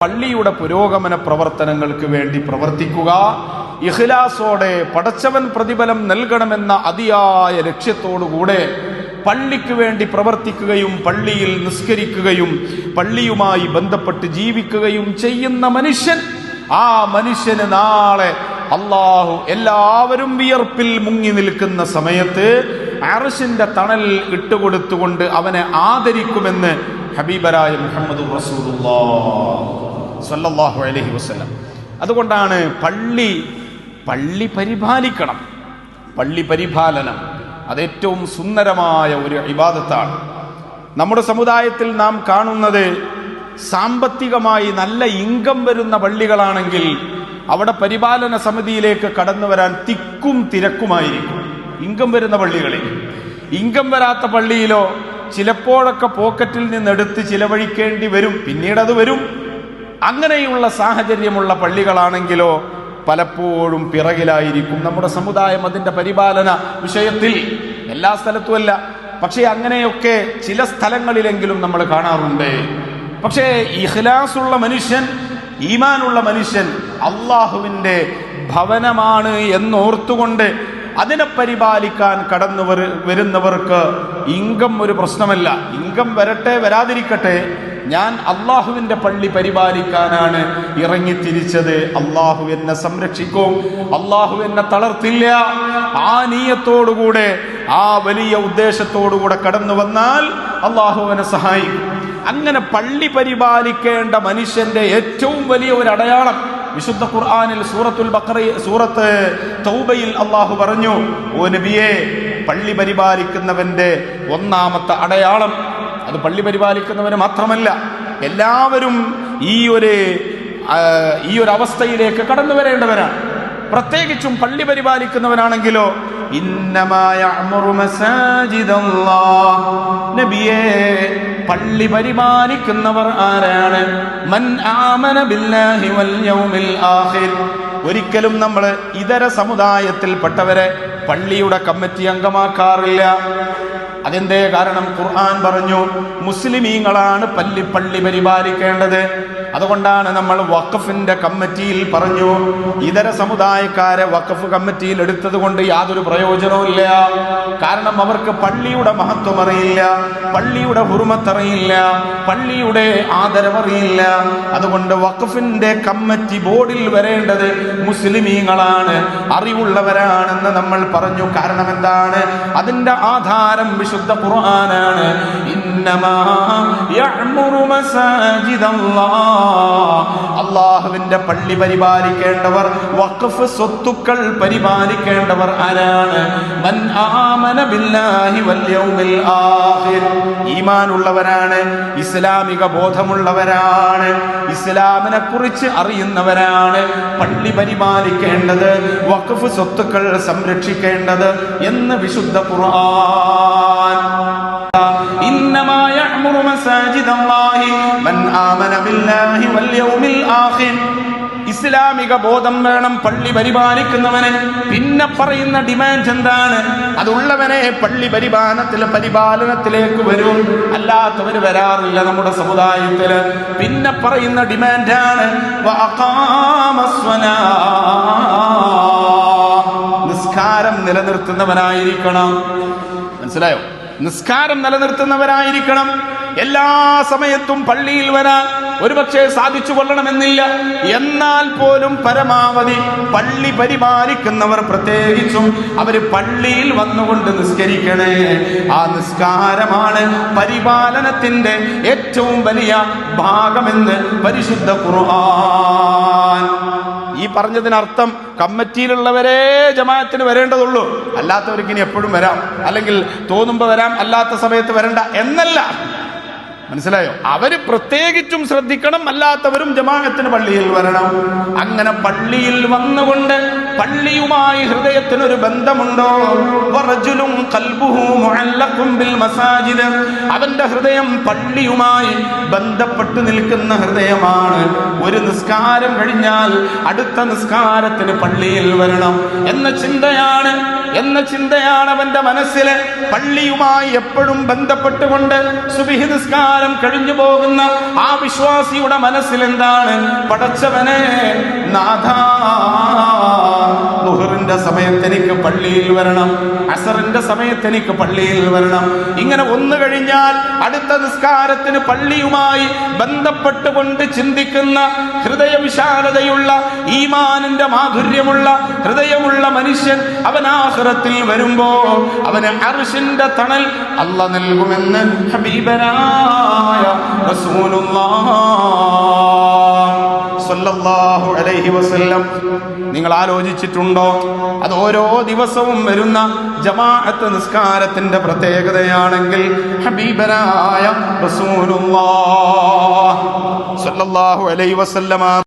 പള്ളിയുടെ പുരോഗമന പ്രവർത്തനങ്ങൾക്ക് വേണ്ടി പ്രവർത്തിക്കുക, ഇഖ്ലാസോടെ പടച്ചവൻ പ്രതിഫലം നൽകണമെന്ന അതിയായ ലക്ഷ്യത്തോടുകൂടെ പള്ളിക്ക് വേണ്ടി പ്രവർത്തിക്കുകയും പള്ളിയിൽ നിസ്കരിക്കുകയും പള്ളിയുമായി ബന്ധപ്പെട്ട് ജീവിക്കുകയും ചെയ്യുന്ന മനുഷ്യൻ, ആ മനുഷ്യന് നാളെ അല്ലാഹു എല്ലാവരും വിയർപ്പിൽ മുങ്ങി നിൽക്കുന്ന സമയത്ത് അർശിന്റെ തണൽ ഇട്ടുകൊടുത്തുകൊണ്ട് അവനെ ആദരിക്കുമെന്ന് ഹബീബരായ മുഹമ്മദ് റസൂലുള്ളാഹി സ്വല്ലല്ലാഹു അലൈഹി വസല്ലം. അതുകൊണ്ടാണ് പള്ളി പരിപാലിക്കണം. പള്ളി പരിപാലനം അതേറ്റവും സുന്ദരമായ ഒരു ഇബാദത്താണ്. നമ്മുടെ സമുദായത്തിൽ നാം കാണുന്നത് സാമ്പത്തികമായി നല്ല ഇൻകം വരുന്ന പള്ളികളാണെങ്കിൽ അവിടെ പരിപാലന സമിതിയിലേക്ക് കടന്നു വരാൻ തിക്കും തിരക്കുമായിരിക്കും. ഇൻകം വരുന്ന പള്ളികളിൽ. ഇൻകം വരാത്ത പള്ളിയിലോ ചിലപ്പോഴൊക്കെ പോക്കറ്റിൽ നിന്നെടുത്ത് ചിലവഴിക്കേണ്ടി വരും, പിന്നീട് അത് വരും. അങ്ങനെയുള്ള സാഹചര്യമുള്ള പള്ളികളാണെങ്കിലോ പലപ്പോഴും പിറകിലായിരിക്കും നമ്മുടെ സമുദായം അതിന്റെ പരിപാലന വിഷയത്തിൽ. എല്ലാ സ്ഥലത്തുമല്ല, പക്ഷേ അങ്ങനെയൊക്കെ ചില സ്ഥലങ്ങളിലെങ്കിലും നമ്മൾ കാണാറുണ്ട്. പക്ഷേ ഇഖ്ലാസുള്ള മനുഷ്യൻ, ഈമാനുള്ള മനുഷ്യൻ അള്ളാഹുവിന്റെ ഭവനമാണ് എന്നോർത്തുകൊണ്ട് അതിനെ പരിപാലിക്കാൻ കടന്നു വരുന്നവർക്ക് ഇൻകം ഒരു പ്രശ്നമല്ല. ഇൻകം വരട്ടെ വരാതിരിക്കട്ടെ, ഞാൻ അള്ളാഹുവിന്റെ പള്ളി പരിപാലിക്കാനാണ് ഇറങ്ങിത്തിരിച്ചത്, അള്ളാഹു എന്നെ സംരക്ഷിക്കും, അള്ളാഹു എന്നെ തളർത്തില്ല. ആ നീയത്തോടുകൂടെ, ആ വലിയ ഉദ്ദേശത്തോടുകൂടെ കടന്നു വന്നാൽ അള്ളാഹു അവനെ സഹായിക്കും. അങ്ങനെ പള്ളി പരിപാലിക്കേണ്ട മനുഷ്യന്റെ ഏറ്റവും വലിയ ഒരു അടയാളം വിശുദ്ധ ഖുർആനിൽ സൂറത്ത് തൗബയിൽ അള്ളാഹു പറഞ്ഞു, ഓ നബിയെ, പള്ളി പരിപാലിക്കുന്നവന്റെ ഒന്നാമത്തെ അടയാളം, അത് പള്ളി പരിപാലിക്കുന്നവന് മാത്രമല്ല, എല്ലാവരും ഈ ഒരു അവസ്ഥയിലേക്ക് കടന്നു വരേണ്ടവരാണ്. പ്രത്യേകിച്ചും പള്ളി പരിപാലിക്കുന്നവനാണെങ്കിലോ നബിയേ, പള്ളി പരിപാലിക്കുന്നവർ ആരാണ്? മൻ ആമന ബില്ലാഹി വൽ യൗമിൽ ആഖിർ. ഒരിക്കലും നമ്മൾ ഇതര സമുദായത്തിൽപ്പെട്ടവരെ പള്ളിയുടെ കമ്മിറ്റി അംഗമാക്കാറില്ല. അതെന്തേ കാരണം? ഖുർആൻ പറഞ്ഞു മുസ്ലിമീങ്ങളാണ് പള്ളി പരിപാലിക്കേണ്ടത്. അതുകൊണ്ടാണ് നമ്മൾ വഖഫിന്റെ കമ്മിറ്റിയിൽ പറഞ്ഞു, ഇതര സമുദായക്കാരെ വഖഫ് കമ്മിറ്റിയിൽ എടുത്തത് കൊണ്ട് യാതൊരു പ്രയോജനവും ഇല്ല. കാരണം അവർക്ക് പള്ളിയുടെ മഹത്വം അറിയില്ല, പള്ളിയുടെ ഹുർമത്ത് അറിയില്ല, പള്ളിയുടെ ആദരവറിയില്ല. അതുകൊണ്ട് വഖഫിന്റെ കമ്മിറ്റി ബോർഡിൽ വരേണ്ടത് മുസ്ലിമീങ്ങളാണ്, അറിവുള്ളവരാണെന്ന് നമ്മൾ പറഞ്ഞു. കാരണം എന്താണ്? അതിന്റെ ആധാരം വിശുദ്ധ ഖുർആനാണ്. ഇന്നമാ യഅ്മുറു മസാജിദല്ലാഹ്, അല്ലാഹുവിന്റെ പള്ളി പരിപാലിക്കേണ്ടവർ, വഖഫ് സ്വത്തുക്കൾ പരിപാലിക്കേണ്ടവർ ആരാണ്? മൻ ആമന ബില്ലാഹി വൽ യൗമിൽ ആഖിർ. ഈമാനുള്ളവരാണ്, ഇസ്ലാമിക ബോധമുള്ളവരാണ്, ഇസ്ലാമിനെ കുറിച്ച് അറിയുന്നവരാണ് പള്ളി പരിപാലിക്കേണ്ടത്, വഖഫ് സ്വത്തുക്കൾ സംരക്ഷിക്കേണ്ടത് എന്ന് വിശുദ്ധ ഖുർആൻ. ഇന്നമാ യഅ്മുറു മസാജിദല്ലാഹി മൻ ആമന ബില്ലാഹി വൽ യൗമിൽ ആഖിർ. ഇസ്ലാമിക ബോധം വേണം പള്ളി പരിപാലിക്കുന്നവന്. പിന്നെ പറയുന്ന ഡിമാൻഡ് എന്താണ്? അതുള്ളവനെ പള്ളി പരിപാലനത്തിലേക്ക് വരും, അല്ലാത്തവര് വരാറില്ല നമ്മുടെ സമുദായത്തില്. പിന്നെ പറയുന്ന ഡിമാൻഡാണ് നിസ്കാരം നിലനിർത്തുന്നവനായിരിക്കണം. മനസ്സിലായോ? നിസ്കാരം നിലനിർത്തുന്നവരായിരിക്കണം. എല്ലാ സമയത്തും പള്ളിയിൽ വരാൻ ഒരുപക്ഷെ സാധിച്ചു കൊള്ളണമെന്നില്ല, എന്നാൽ പോലും പരമാവധി പള്ളി പരിപാലിക്കുന്നവർ പ്രത്യേകിച്ചും അവര് പള്ളിയിൽ വന്നുകൊണ്ട് നിസ്കരിക്കണേ. ആ നിസ്കാരമാണ് പരിപാലനത്തിന്റെ ഏറ്റവും വലിയ ഭാഗമെന്ന് പരിശുദ്ധ ഖുർആൻ. ഈ പറഞ്ഞതിനർത്ഥം കമ്മിറ്റിയിലുള്ളവരേ ജമാഅത്തിന് വരേണ്ടതുള്ളൂ, അല്ലാത്തവർക്ക് ഇനി എപ്പോഴും വരാം, അല്ലെങ്കിൽ തോന്നുമ്പോ വരാം, അല്ലാത്ത സമയത്ത് വരണ്ട എന്നല്ല. മനസ്സിലായോ? അവര് പ്രത്യേകിച്ചും ശ്രദ്ധിക്കണം, അല്ലാത്തവരും ജമാഅത്തിന് പള്ളിയിൽ വരണം. അങ്ങനെ പള്ളിയിൽ വന്നുകൊണ്ട് പള്ളിയുമായി ഹൃദയത്തിനൊരു ബന്ധമുണ്ടോ? വറജുലുൻ ഖൽബുഹു മുഅല്ലഖുൻ ബിൽ മസാജിദ്. അവന്റെ ഹൃദയം പള്ളിയുമായി ബന്ധപ്പെട്ട് നിൽക്കുന്ന ഹൃദയമാണ്. ഒരു നിസ്കാരം കഴിഞ്ഞാൽ അടുത്ത നിസ്കാരത്തിന് പള്ളിയിൽ വരണം എന്ന ചിന്തയാണ് അവന്റെ മനസ്സിലെ. പള്ളിയുമായി എപ്പോഴും ബന്ധപ്പെട്ടുകൊണ്ട് സുബ്ഹി നിസ്കാരം നിസ്കാരം കഴിഞ്ഞു പോകുന്ന ആ വിശ്വാസിയുടെ മനസ്സിൽ എന്താണ്? പടച്ചവനെ നാഥാ, ളുഹറിന്റെ സമയത്ത് എനിക്ക് പള്ളിയിൽ വരണം, അസറിന്റെ സമയത്ത് എനിക്ക് പള്ളിയിൽ വരണം. ഇങ്ങനെ ഒന്ന് കഴിഞ്ഞാൽ അടുത്ത നിസ്കാരത്തിന് പള്ളിയുമായി ബന്ധപ്പെട്ടുകൊണ്ട് ചിന്തിക്കുന്ന ഹൃദയവിശാലതയുള്ള ഈമാനിന്റെ മാധുര്യമുള്ള ഹൃദയമുള്ള മനുഷ്യൻ അവൻ ആഖിറത്തിൽ വരുമ്പോ അവന് അർശിന്റെ തണൽ അല്ലാഹ് നൽകുമെന്ന് ഹബീബനായ റസൂലുള്ളാഹ് സ്വല്ലല്ലാഹു അലൈഹി വസല്ലം. നിങ്ങൾ ആലോചിച്ചിട്ടുണ്ടോ? അത് ഓരോ ദിവസവും വരുന്ന ജമാഅത്ത് നിസ്കാരത്തിന്റെ പ്രത്യേകതയാണെങ്കിൽ ഹബീബനായ റസൂലുള്ളാഹ് സ്വല്ലല്ലാഹു അലൈഹി വസല്ലം